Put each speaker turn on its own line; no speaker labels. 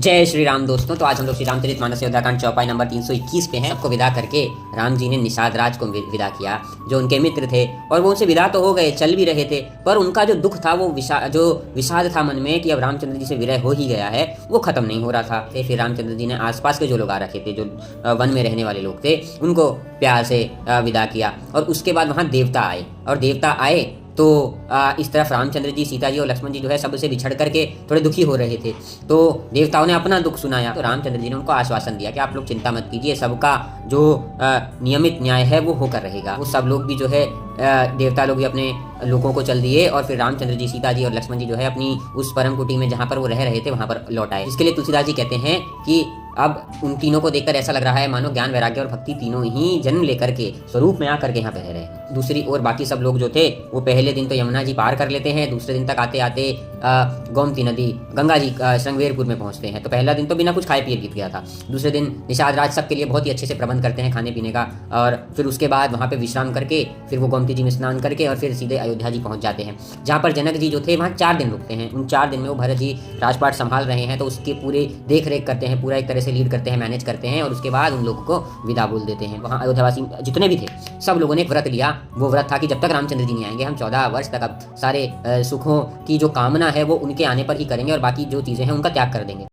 जय श्री राम दोस्तों। तो आज हम लोग श्री रामचरितमानस अयोध्याकांड चौपाई नंबर 321 पे हैं। सबको विदा करके राम जी ने निषाद राज को विदा किया, जो उनके मित्र थे, और वो उनसे विदा तो हो गए, चल भी रहे थे, पर उनका जो दुख था, वो विषाद था मन में कि अब रामचंद्र जी से विरह हो ही गया है, वो खत्म नहीं हो रहा था। फिर रामचंद्र जी ने आसपास के जो लोग आ रखे थे, जो वन में रहने वाले लोग थे, उनको प्यार से विदा किया। और उसके बाद वहाँ देवता आए, और देवता आए तो इस तरफ रामचंद्र जी, सीता जी और लक्ष्मण जी जो है सबसे बिछड़ करके थोड़े दुखी हो रहे थे। तो देवताओं ने अपना दुख सुनाया, तो रामचंद्र जी ने उनको आश्वासन दिया कि आप लोग चिंता मत कीजिए, सबका जो नियमित न्याय है वो होकर रहेगा। वो सब लोग भी जो है देवता लोग भी अपने लोगों को चल दिए, और फिर रामचंद्र जी, सीता जी और लक्ष्मण जी जो है अपनी उस परम कुटी में जहाँ पर वो रह रहे थे वहाँ पर लौट आए। इसके लिए तुलसीदास जी कहते हैं कि अब उन तीनों को देखकर ऐसा लग रहा है मानो ज्ञान, वैराग्य और भक्ति तीनों ही जन्म लेकर के स्वरूप में आकर के यहाँ पे रह रहे हैं। दूसरी ओर बाकी सब लोग जो थे वो पहले दिन तो यमुना जी पार कर लेते हैं, दूसरे दिन तक आते आते गोमती नदी, गंगा जी श्रृंगवेरपुर में पहुंचते हैं। तो पहला दिन तो बिना कुछ खाए पिए बीत गया था। दूसरे दिन निषाद राज सबके लिए बहुत ही अच्छे से प्रबंध करते हैं खाने पीने का, और फिर उसके बाद वहाँ पे विश्राम करके फिर वो गोमती जी में स्नान करके और फिर सीधे अयोध्या जी पहुँच जाते हैं, जहाँ पर जनक जी जो थे वहाँ 4 दिन रुकते हैं। उन 4 दिन में वो भरत जी राजपाट संभाल रहे हैं, तो उसके पूरे देख रेख करते हैं, पूरा एक तरह से लीड करते हैं, मैनेज करते हैं, और उसके बाद उन लोगों को विदा बोल देते हैं। वहाँ अयोध्यावासी जितने भी थे सब लोगों ने एक व्रत लिया। वो व्रत था कि जब तक रामचंद्र जी नहीं आएंगे हम 14 वर्ष तक अब सारे सुखों की जो कामना है वो उनके आने पर ही करेंगे, और बाकी जो चीज़ें हैं उनका त्याग कर देंगे।